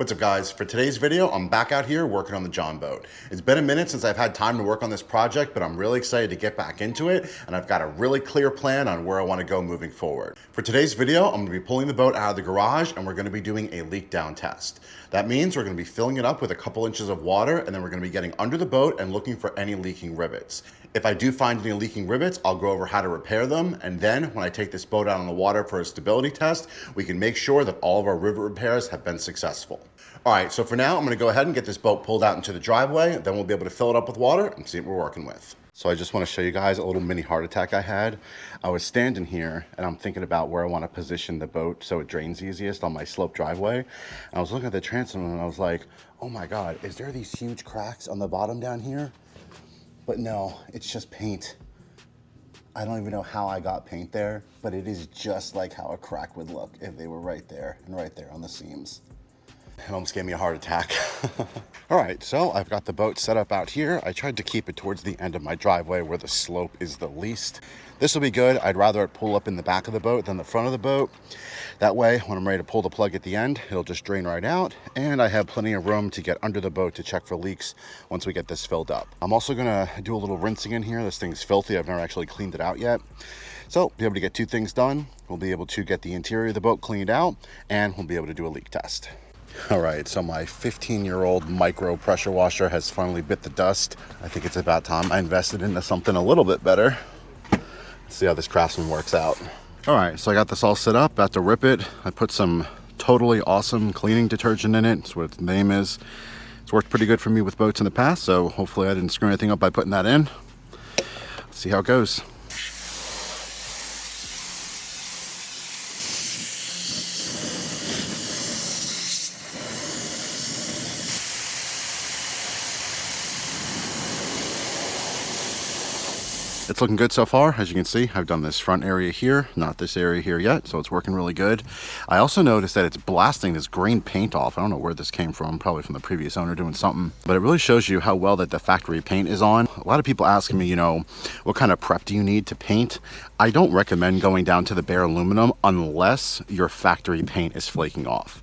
What's up guys? For today's video, I'm back out here working on the Jon Boat. It's been a minute since I've had time to work on this project, but I'm really excited to get back into it, and I've got a really clear plan on where I want to go moving forward. For today's video, I'm going to be pulling the boat out of the garage, and we're going to be doing a leak down test. That means we're going to be filling it up with a couple inches of water, and then we're going to be getting under the boat and looking for any leaking rivets. If I do find any leaking rivets, I'll go over how to repair them, and then when I take this boat out on the water for a stability test, we can make sure that all of our rivet repairs have been successful. All right, so for now, I'm gonna go ahead and get this boat pulled out into the driveway, then we'll be able to fill it up with water and see what we're working with. So I just wanna show you guys a little mini heart attack I had. I was standing here and I'm thinking about where I wanna position the boat so it drains easiest on my slope driveway. And I was looking at the transom and I was like, oh my God, is there these huge cracks on the bottom down here? But no, it's just paint. I don't even know how I got paint there, but it is just like how a crack would look if they were right there and right there on the seams. It almost gave me a heart attack. All right, so I've got the boat set up out here. I tried to keep it towards the end of my driveway where the slope is the least. This will be good. I'd rather it pull up in the back of the boat than the front of the boat. That way, when I'm ready to pull the plug at the end, it'll just drain right out. And I have plenty of room to get under the boat to check for leaks once we get this filled up. I'm also gonna do a little rinsing in here. This thing's filthy. I've never actually cleaned it out yet. So be able to get two things done. We'll be able to get the interior of the boat cleaned out and we'll be able to do a leak test. All right, so my 15-year-old micro pressure washer has finally bit the dust. I think it's about time I invested into something a little bit better. Let's see how this Craftsman works out. All right, so I got this all set up, about to rip it. I put some totally awesome cleaning detergent in it. That's what its name is. It's worked pretty good for me with boats in the past, so hopefully I didn't screw anything up by putting that in. Let's see how it goes. It's looking good so far. As you can see, I've done this front area here, not this area here yet, so it's working really good. I also noticed that it's blasting this green paint off. I don't know where this came from, probably from the previous owner doing something, but it really shows you how well that the factory paint is on. A lot of people asking me, you know, what kind of prep do you need to paint? I don't recommend going down to the bare aluminum unless your factory paint is flaking off.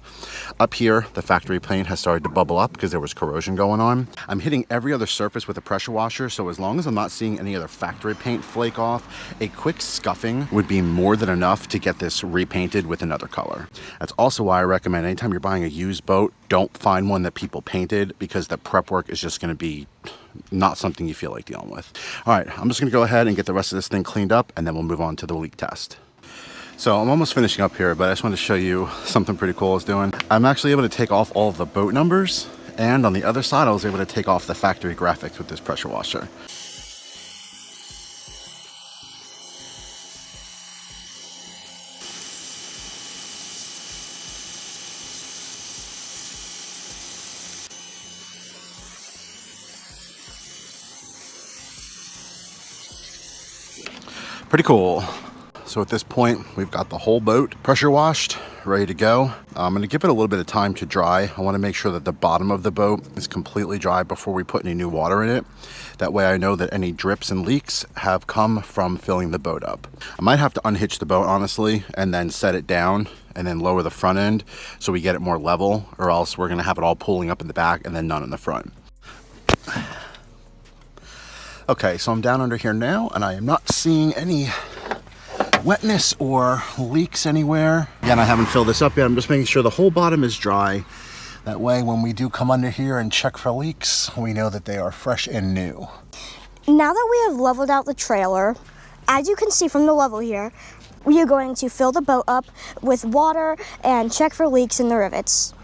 Up here, the factory paint has started to bubble up because there was corrosion going on. I'm hitting every other surface with a pressure washer, so as long as I'm not seeing any other factory paint flake off, a quick scuffing would be more than enough to get this repainted with another color. That's also why I recommend anytime you're buying a used boat, don't find one that people painted, because the prep work is just going to be not something you feel like dealing with. All right, I'm just going to go ahead and get the rest of this thing cleaned up, and then we'll move on to the leak test. So I'm almost finishing up here, but I just wanted to show you something pretty cool I was doing. I'm actually able to take off all of the boat numbers, and on the other side, I was able to take off the factory graphics with this pressure washer. Pretty cool. So at this point, we've got the whole boat pressure washed, ready to go. I'm gonna give it a little bit of time to dry. I wanna make sure that the bottom of the boat is completely dry before we put any new water in it. That way I know that any drips and leaks have come from filling the boat up. I might have to unhitch the boat, honestly, and then set it down and then lower the front end so we get it more level, or else we're gonna have it all pulling up in the back and then none in the front. Okay, so I'm down under here now and I am not seeing any wetness or leaks anywhere. Again, I haven't filled this up yet. I'm just making sure the whole bottom is dry. That way, when we do come under here and check for leaks, we know that they are fresh and new. Now that we have leveled out the trailer, as you can see from the level here, we are going to fill the boat up with water and check for leaks in the rivets.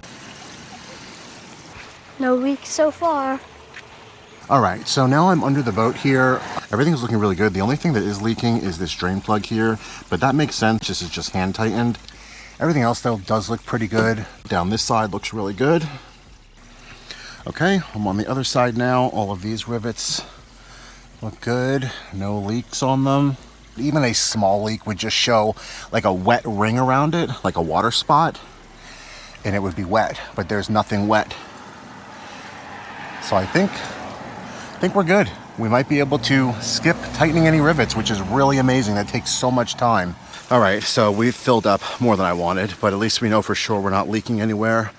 No leaks so far. All right, so now I'm under the boat here. Everything's looking really good. The only thing that is leaking is this drain plug here, but that makes sense. This is just hand tightened. Everything else though does look pretty good. Down this side looks really good. Okay, I'm on the other side now. All of these rivets look good. No leaks on them. Even a small leak would just show like a wet ring around it, like a water spot, and it would be wet, but there's nothing wet. So I think we're good. We might be able to skip tightening any rivets, which is really amazing. That takes so much time. All right, so we've filled up more than I wanted, but at least we know for sure we're not leaking anywhere.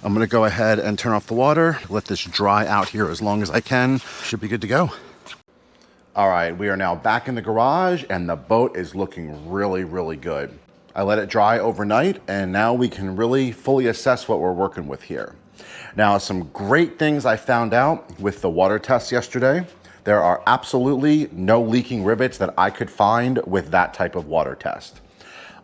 I'm gonna go ahead and turn off the water, let this dry out here as long as I can. Should be good to go. All right, we are now back in the garage and the boat is looking really, really good. I let it dry overnight and now we can really fully assess what we're working with here. Now, some great things I found out with the water test yesterday. There are absolutely no leaking rivets that I could find with that type of water test.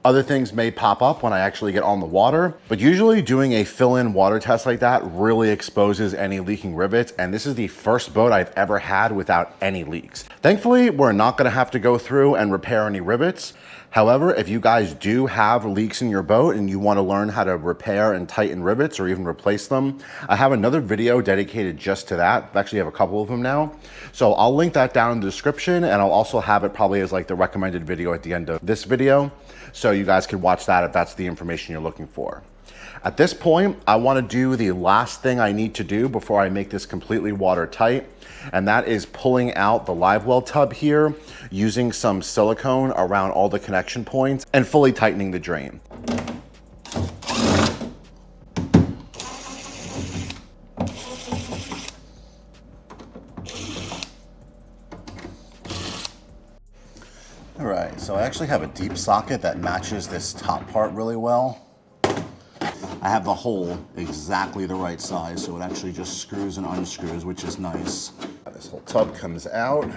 Other things may pop up when I actually get on the water, but usually doing a fill-in water test like that really exposes any leaking rivets, and this is the first boat I've ever had without any leaks. Thankfully, we're not gonna have to go through and repair any rivets. However, if you guys do have leaks in your boat and you wanna learn how to repair and tighten rivets or even replace them, I have another video dedicated just to that. I actually have a couple of them now. So I'll link that down in the description, and I'll also have it probably as like the recommended video at the end of this video. So you guys can watch that if that's the information you're looking for. At this point, I wanna do the last thing I need to do before I make this completely watertight, and that is pulling out the live well tub here, using some silicone around all the connection points, and fully tightening the drain. All right, so I actually have a deep socket that matches this top part really well. I have the hole exactly the right size, so it actually just screws and unscrews, which is nice. This whole tub comes out.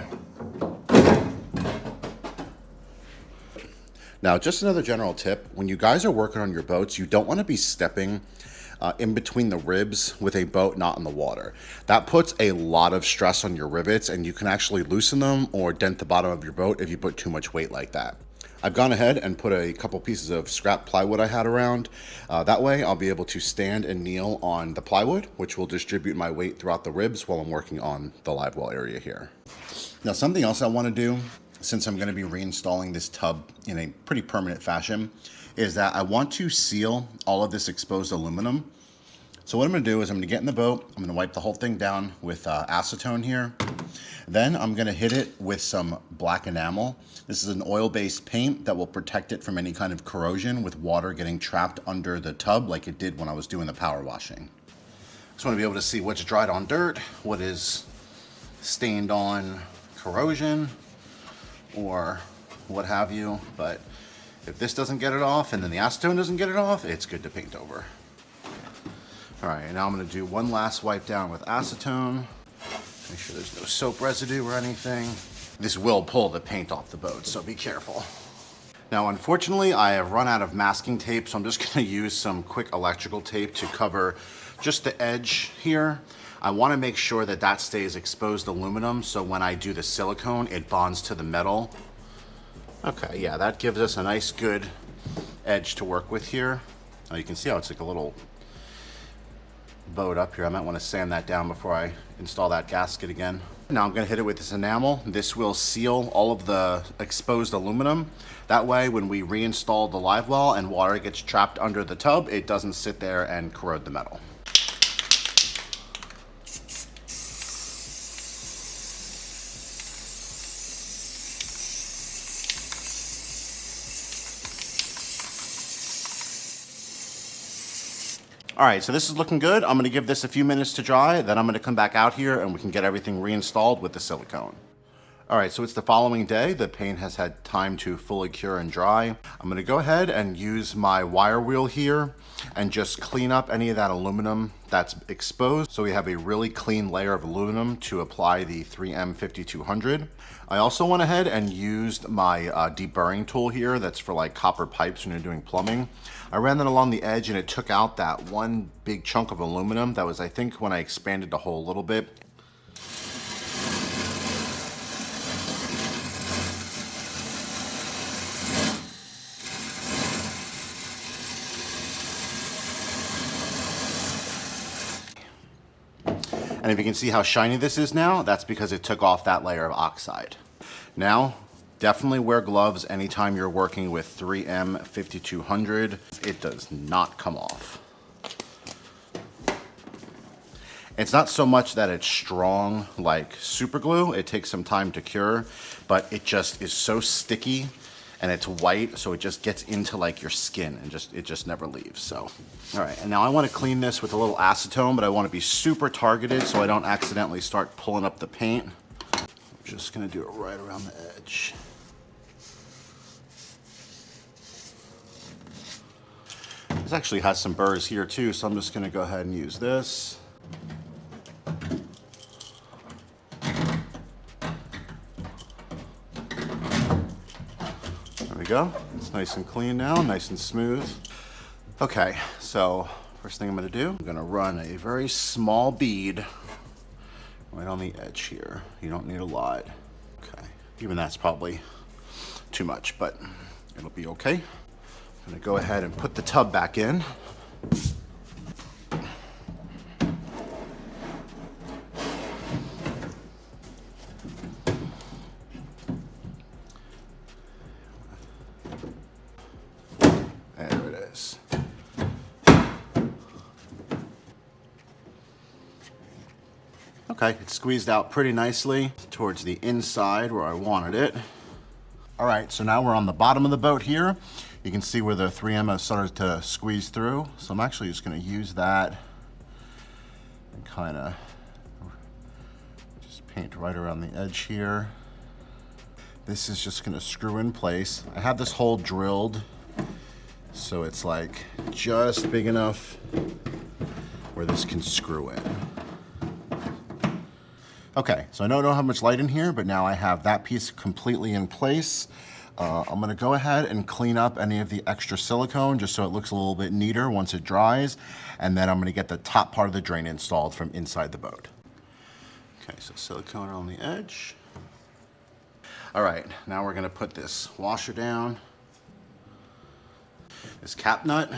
Now, just another general tip, when you guys are working on your boats, you don't want to be stepping in between the ribs with a boat not in the water. That puts a lot of stress on your rivets, and you can actually loosen them or dent the bottom of your boat if you put too much weight like that. I've gone ahead and put a couple pieces of scrap plywood I had around. That way I'll be able to stand and kneel on the plywood, which will distribute my weight throughout the ribs while I'm working on the live well area here. Now, something else I want to do, since I'm going to be reinstalling this tub in a pretty permanent fashion, is that I want to seal all of this exposed aluminum. So what I'm going to do is I'm going to get in the boat, I'm going to wipe the whole thing down with acetone here. Then I'm going to hit it with some black enamel. This is an oil-based paint that will protect it from any kind of corrosion with water getting trapped under the tub like it did when I was doing the power washing. Just want to be able to see what's dried on dirt, what is stained on corrosion, or what have you. But if this doesn't get it off and then the acetone doesn't get it off, it's good to paint over. All right, now I'm going to do one last wipe down with acetone. Make sure there's no soap residue or anything. This will pull the paint off the boat, so be careful. Now, unfortunately, I have run out of masking tape, so I'm just going to use some quick electrical tape to cover just the edge here. I want to make sure that that stays exposed aluminum, so when I do the silicone, it bonds to the metal. Okay, yeah, that gives us a nice, good edge to work with here. Now you can see how it's like a little boat up here. I might want to sand that down before I install that gasket again. Now I'm going to hit it with this enamel. This will seal all of the exposed aluminum. That way, when we reinstall the live well and water gets trapped under the tub, it doesn't sit there and corrode the metal. All right, so this is looking good. I'm gonna give this a few minutes to dry, then I'm gonna come back out here and we can get everything reinstalled with the silicone. All right, so it's the following day. The paint has had time to fully cure and dry. I'm gonna go ahead and use my wire wheel here and just clean up any of that aluminum that's exposed, so we have a really clean layer of aluminum to apply the 3M 5200. I also went ahead and used my deburring tool here that's for like copper pipes when you're doing plumbing. I ran that along the edge and it took out that one big chunk of aluminum that was, I think, when I expanded the hole a little bit. And if you can see how shiny this is now, that's because it took off that layer of oxide. Now, definitely wear gloves anytime you're working with 3M 5200. It does not come off. It's not so much that it's strong like super glue. It takes some time to cure, but it just is so sticky and it's white, so it just gets into like your skin and it just never leaves. So, all right, and now I want to clean this with a little acetone, but I want to be super targeted so I don't accidentally start pulling up the paint. I'm just gonna do it right around the edge. This actually has some burrs here too, so I'm just gonna go ahead and use this. There we go. It's nice and clean now, nice and smooth. Okay, so first thing I'm gonna do, I'm gonna run a very small bead right on the edge here. You don't need a lot. Okay, even that's probably too much, but it'll be okay. I'm gonna go ahead and put the tub back in. There it is. Okay, it's squeezed out pretty nicely towards the inside where I wanted it. All right, so now we're on the bottom of the boat here. You can see where the 3M has started to squeeze through. So I'm actually just gonna use that and kind of just paint right around the edge here. This is just gonna screw in place. I have this hole drilled, so it's like just big enough where this can screw in. Okay, so I know I don't have much light in here, but now I have that piece completely in place. I'm gonna go ahead and clean up any of the extra silicone just so it looks a little bit neater once it dries. And then I'm gonna get the top part of the drain installed from inside the boat. Okay, so silicone on the edge. All right, now we're gonna put this washer down. This cap nut.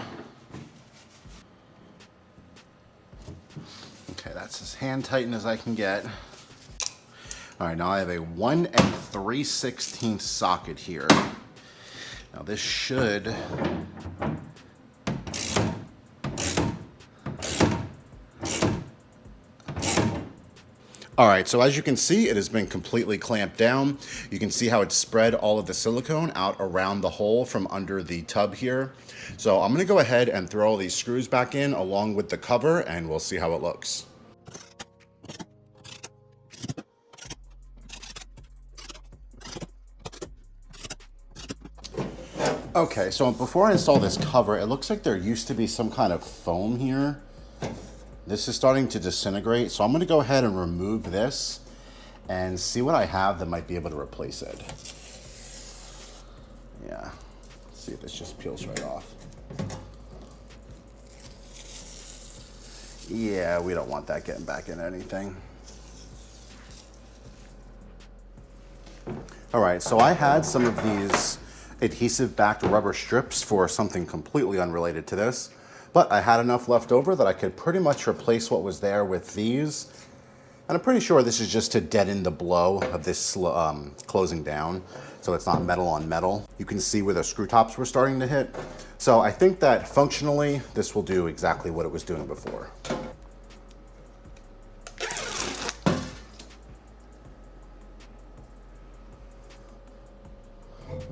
Okay, that's as hand tightened as I can get. All right, now I have a 1 3/16 socket here. Now this should all right, so as you can see, it has been completely clamped down. You can see how it spread all of the silicone out around the hole from under the tub here. So I'm gonna go ahead and throw all these screws back in along with the cover, and we'll see how it looks. Okay, so before I install this cover, it looks like there used to be some kind of foam here. This is starting to disintegrate, so I'm gonna go ahead and remove this and see what I have that might be able to replace it. Yeah, let's see if this just peels right off. Yeah, we don't want that getting back in anything. All right, so I had some of these adhesive-backed rubber strips for something completely unrelated to this, but I had enough left over that I could pretty much replace what was there with these. And I'm pretty sure this is just to deaden the blow of this closing down, so it's not metal on metal. You can see where the screw tops were starting to hit. So I think that functionally, this will do exactly what it was doing before.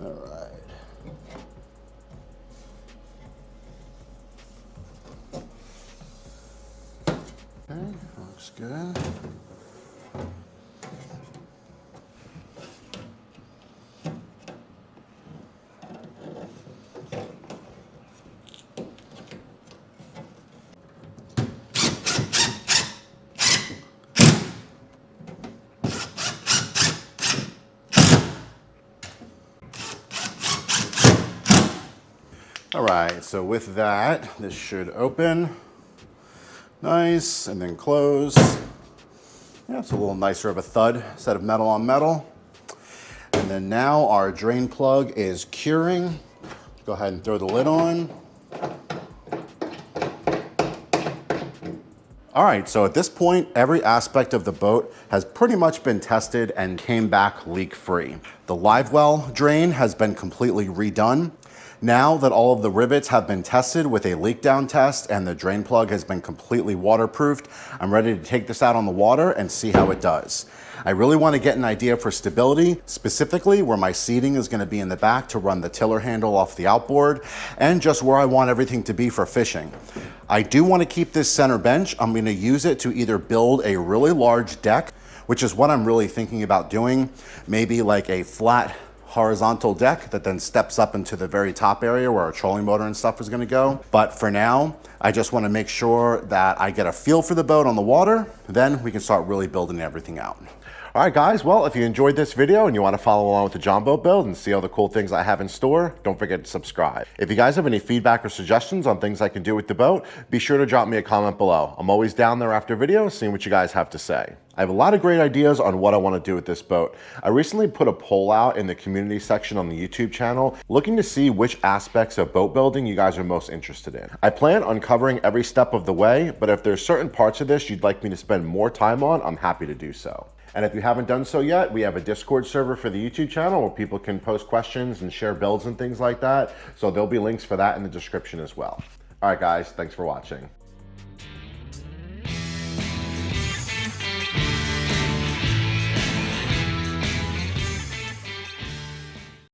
All right. Okay, looks good. All right, so with that, this should open nice and then close. Yeah, it's a little nicer of a thud instead of metal on metal. And then now our drain plug is curing. Go ahead and throw the lid on. All right, so at this point, every aspect of the boat has pretty much been tested and came back leak-free. The live well drain has been completely redone. Now that all of the rivets have been tested with a leak down test and the drain plug has been completely waterproofed, I'm ready to take this out on the water and see how it does. I really want to get an idea for stability, specifically where my seating is going to be in the back to run the tiller handle off the outboard, and just where I want everything to be for fishing. I do want to keep this center bench. I'm going to use it to either build a really large deck, which is what I'm really thinking about doing, maybe like a flat horizontal deck that then steps up into the very top area where our trolling motor and stuff is going to go. But for now, I just want to make sure that I get a feel for the boat on the water, then we can start really building everything out. All right, guys, well, if you enjoyed this video and you want to follow along with the Jon Boat Build and see all the cool things I have in store, don't forget to subscribe. If you guys have any feedback or suggestions on things I can do with the boat, be sure to drop me a comment below. I'm always down there after videos seeing what you guys have to say. I have a lot of great ideas on what I want to do with this boat. I recently put a poll out in the community section on the YouTube channel looking to see which aspects of boat building you guys are most interested in. I plan on covering every step of the way, but if there's certain parts of this you'd like me to spend more time on, I'm happy to do so. And if you haven't done so yet, we have a Discord server for the YouTube channel where people can post questions and share builds and things like that. So there'll be links for that in the description as well. All right, guys, thanks for watching.